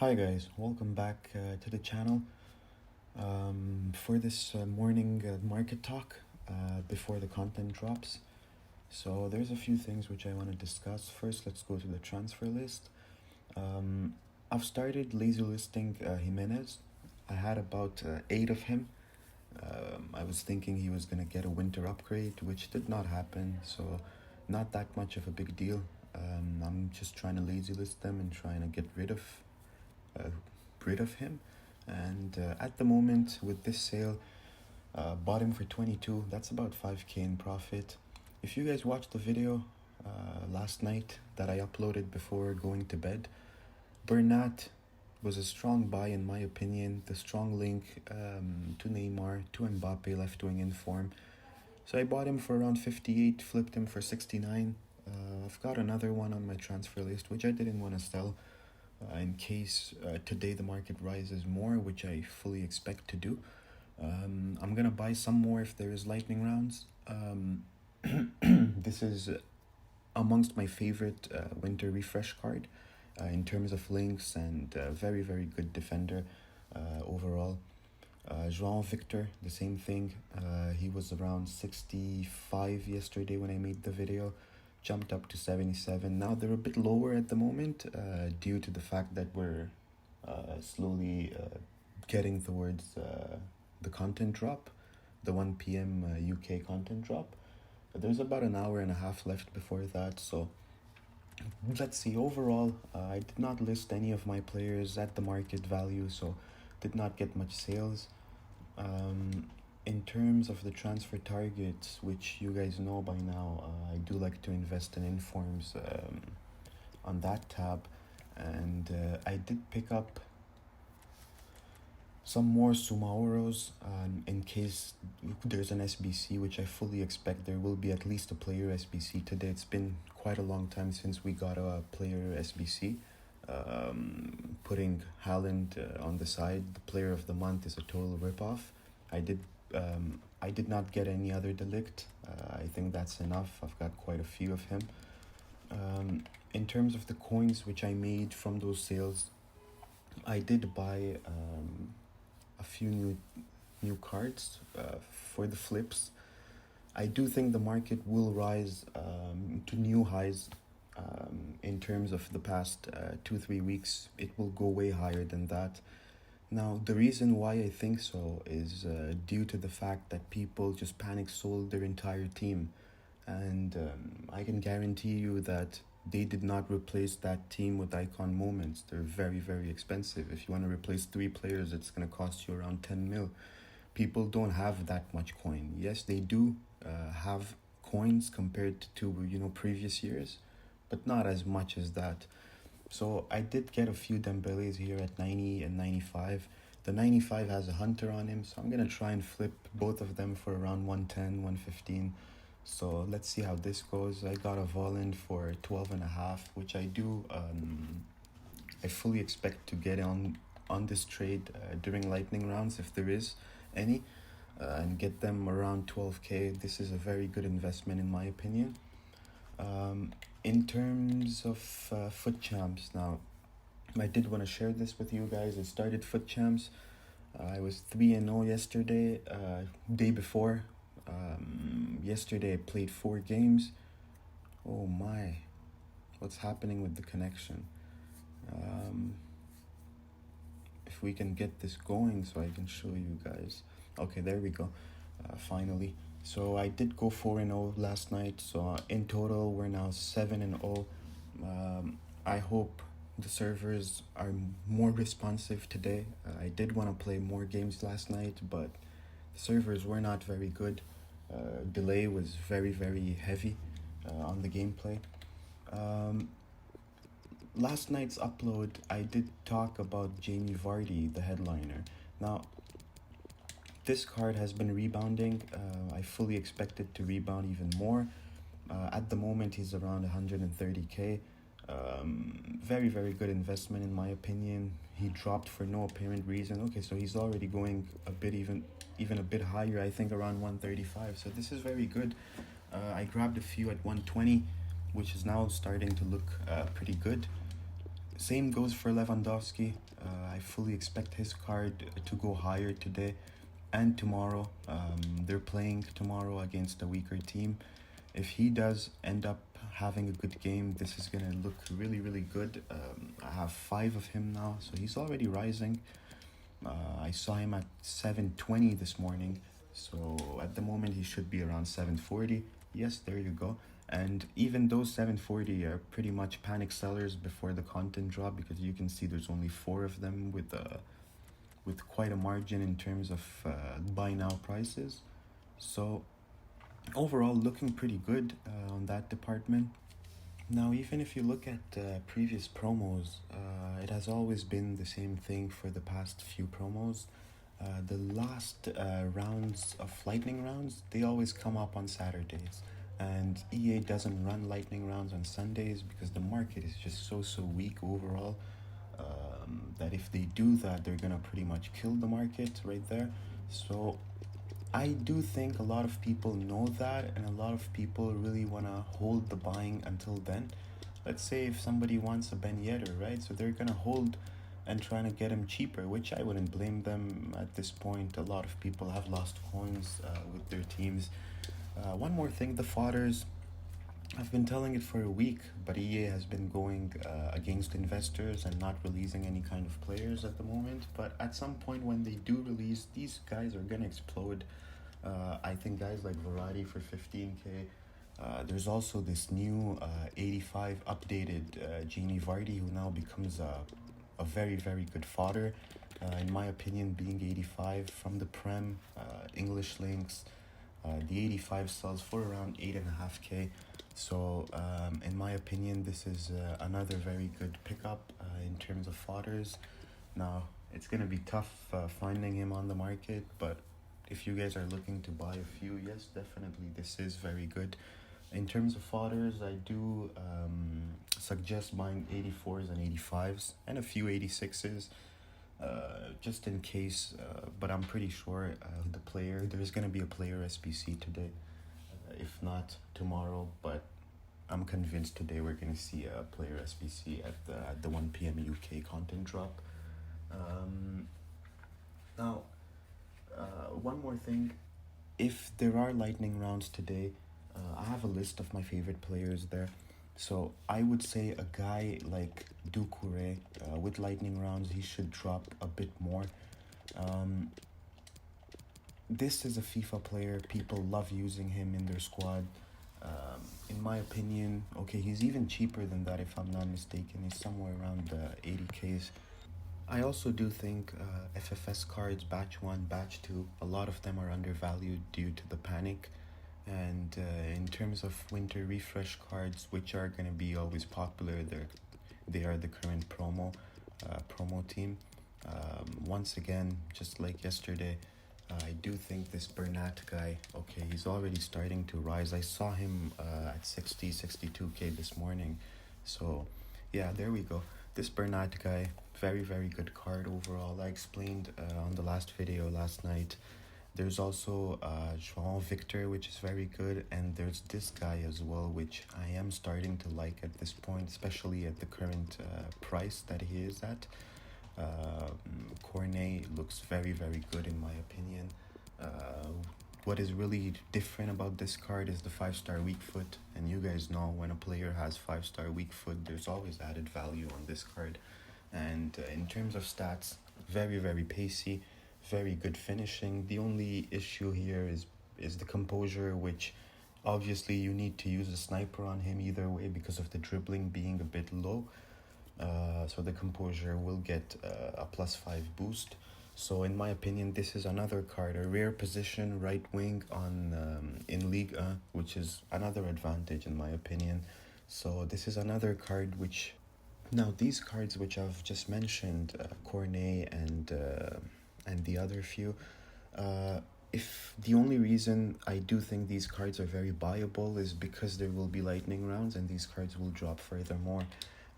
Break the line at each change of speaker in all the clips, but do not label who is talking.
Hi guys, welcome back to the channel for this morning market talk before the content drops. So there's a few things which I want to discuss. First, let's go to the transfer list. Um, I've started lazy listing Jimenez. I had about 8 of him. I was thinking he was going to get a winter upgrade, which did not happen, so not that much of a big deal. I'm just trying to lazy list them and trying to get uh, rid of him. And at the moment, with this sale, bought him for 22. That's about 5k in profit. If you guys watched the video last night that I uploaded before going to bed, Bernat was a strong buy in my opinion. The strong link to Neymar, to Mbappe, left wing in form. So I bought him for around 58, flipped him for 69. I've got another one on my transfer list, which I didn't want to sell in case today the market rises more, which I fully expect to do. I'm gonna buy some more if there is lightning rounds. This is amongst my favorite winter refresh card in terms of links and very very good defender overall. João Victor, the same thing. He was around 65 yesterday when I made the video, jumped up to 77. Now they're a bit lower at the moment due to the fact that we're slowly getting towards the content drop, the 1 p.m. UK content drop. There's about an hour and a half left before that, so let's see. Overall, I did not list any of my players at the market value, so did not get much sales. In terms of the transfer targets, which you guys know by now, I do like to invest in informs on that tab, and I did pick up some more Sumaoros in case there's an SBC, which I fully expect there will be at least a player SBC today. It's been quite a long time since we got a player SBC. Putting Haaland on the side, the player of the month is a total ripoff. I did not get any other delict. I think that's enough. I've got quite a few of him. In terms of the coins which I made from those sales, I did buy a few new cards for the flips. I do think the market will rise to new highs in terms of the past 2-3 weeks. It will go way higher than that. Now, the reason why I think so is due to the fact that people just panic sold their entire team. And I can guarantee you that they did not replace that team with icon moments. They're very, very expensive. If you want to replace 3 players, it's going to cost you around 10 mil. People don't have that much coin. Yes, they do have coins compared to previous years, but not as much as that. So I did get a few Dembeles here at 90 and 95. The 95 has a hunter on him, so I'm going to try and flip both of them for around 110, 115. So let's see how this goes. I got a Volland for 12 and a half, which I fully expect to get on this trade during lightning rounds if there is any, and get them around 12k. This is a very good investment in my opinion. In terms of foot champs, now I did want to share this with you guys. I started foot champs. I was 3-0 yesterday. Day before, yesterday I played 4 games. Oh my, what's happening with the connection? If we can get this going so I can show you guys. Okay, there we go. Finally. So I did go 4-0 last night. So in total, we're now 7-0. I hope the servers are more responsive today. I did want to play more games last night, but the servers were not very good. Delay was very, very heavy on the gameplay. Last night's upload, I did talk about Jamie Vardy, the headliner. Now, this card has been rebounding. I fully expect it to rebound even more. At the moment, he's around 130k. Very, very good investment in my opinion. He dropped for no apparent reason. Okay, so he's already going a bit even a bit higher, I think around 135. So this is very good. I grabbed a few at 120, which is now starting to look pretty good. Same goes for Lewandowski. I fully expect his card to go higher today and tomorrow. They're playing tomorrow against a weaker team. If he does end up having a good game, this is gonna look really, really good. I have 5 of him now, so he's already rising. I saw him at 720 this morning, so at the moment he should be around 740. Yes, there you go. And even those 740 are pretty much panic sellers before the content drop, because you can see there's only 4 of them with quite a margin in terms of buy now prices. So overall, looking pretty good on that department. Now, even if you look at previous promos, it has always been the same thing for the past few promos. The last rounds of lightning rounds, they always come up on Saturdays. And EA doesn't run lightning rounds on Sundays because the market is just so weak overall, that if they do that, they're gonna pretty much kill the market right there. So I do think a lot of people know that, and a lot of people really want to hold the buying until then. Let's say if somebody wants a Ben Yedder, right? So they're going to hold and trying to get him cheaper, which I wouldn't blame them at this point. A lot of people have lost coins with their teams. One more thing, the fodders. I've been telling it for a week, but EA has been going against investors and not releasing any kind of players at the moment. But at some point when they do release, these guys are going to explode. I think guys like Variety for 15k. There's also this new 85 updated Genie Vardy, who now becomes a very, very good fodder. In my opinion, being 85 from the Prem, English links, the 85 sells for around 8.5k. So in my opinion, this is another very good pickup in terms of fodders. Now, it's going to be tough finding him on the market, but if you guys are looking to buy a few, yes, definitely this is very good. In terms of fodders, I do suggest buying 84s and 85s and a few 86s, just in case, but I'm pretty sure there's going to be a player SBC today, if not tomorrow, but I'm convinced today we're going to see a player SBC at the 1 p.m. UK content drop. Now, one more thing, if there are lightning rounds today, I have a list of my favorite players there. So I would say a guy like Doucouré, with lightning rounds, he should drop a bit more. This is a FIFA player. People love using him in their squad. In my opinion, okay, he's even cheaper than that if I'm not mistaken. He's somewhere around 80Ks. I also do think FFS cards, batch 1, batch 2, a lot of them are undervalued due to the panic. And in terms of winter refresh cards, which are going to be always popular, they are the current promo team. Once again, just like yesterday, I do think this Bernat guy, okay, he's already starting to rise. I saw him at 62k this morning. So yeah, there we go. This Bernat guy, very, very good card overall. I explained on the last video last night. There's also João Victor, which is very good, and there's this guy as well, which I am starting to like at this point, especially at the current price that he is at. Cornet looks very, very good in my opinion. What is really different about this card is the 5-star weak foot, and you guys know when a player has 5-star weak foot, there's always added value on this card. And in terms of stats, very, very pacey, very good finishing. The only issue here is the composure, which obviously you need to use a sniper on him either way because of the dribbling being a bit low. So the composure will get a +5 boost. So in my opinion, this is another card, a rare position right wing on in Ligue 1, which is another advantage in my opinion. So this is another card which, now these cards which I've just mentioned, Cornet and the other few, if the only reason I do think these cards are very buyable is because there will be lightning rounds and these cards will drop furthermore.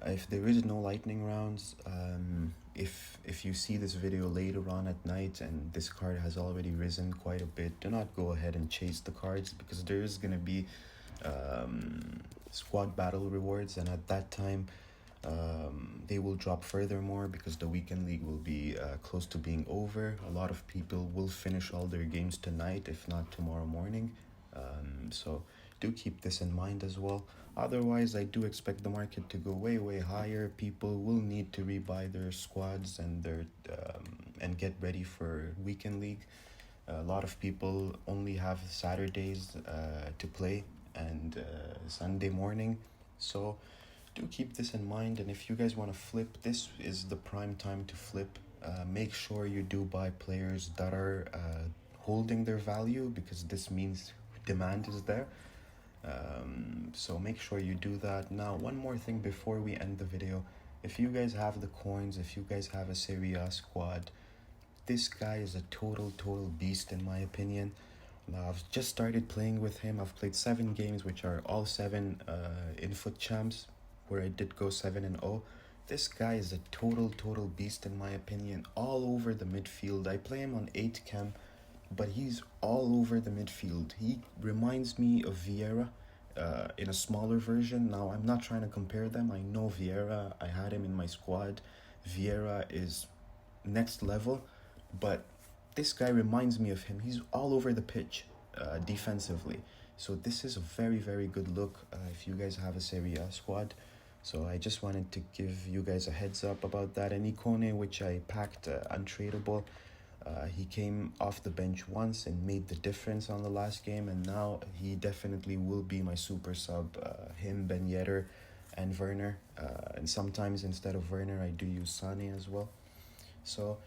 If there is no lightning rounds, if you see this video later on at night and this card has already risen quite a bit, do not go ahead and chase the cards, because there is going to be squad battle rewards, and at that time They will drop furthermore because the weekend league will be close to being over. A lot of people will finish all their games tonight, if not tomorrow morning. So do keep this in mind as well. Otherwise, I do expect the market to go way higher. People will need to rebuy their squads and and get ready for weekend league. A lot of people only have Saturdays to play and Sunday morning. So do keep this in mind. And if you guys want to flip, this is the prime time to flip. Make sure you do buy players that are holding their value, because this means demand is there. So make sure you do that. Now, one more thing before we end the video. If you guys have the coins, if you guys have a Serie A squad, this guy is a total beast in my opinion. Now, I've just started playing with him. I've played 7 games, which are all 7 in foot champs, where I did go 7-0. This guy is a total beast in my opinion, all over the midfield. I play him on 8 cam, but he's all over the midfield. He reminds me of Vieira in a smaller version. Now, I'm not trying to compare them. I know Vieira. I had him in my squad. Vieira is next level, but this guy reminds me of him. He's all over the pitch defensively. So this is a very good look if you guys have a Serie A squad. So I just wanted to give you guys a heads up about that. And Ikone, which I packed untradeable, he came off the bench once and made the difference on the last game, and now he definitely will be my super sub. Him, Ben Yedder, and Werner. And sometimes instead of Werner, I do use Sane as well. So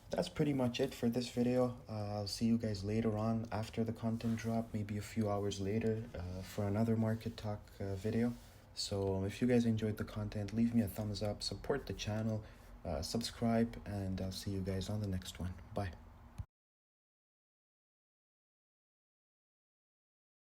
that's pretty much it for this video. I'll see you guys later on after the content drop, maybe a few hours later, for another market talk video. So if you guys enjoyed the content, leave me a thumbs up, support the channel, subscribe, and I'll see you guys on the next one. Bye.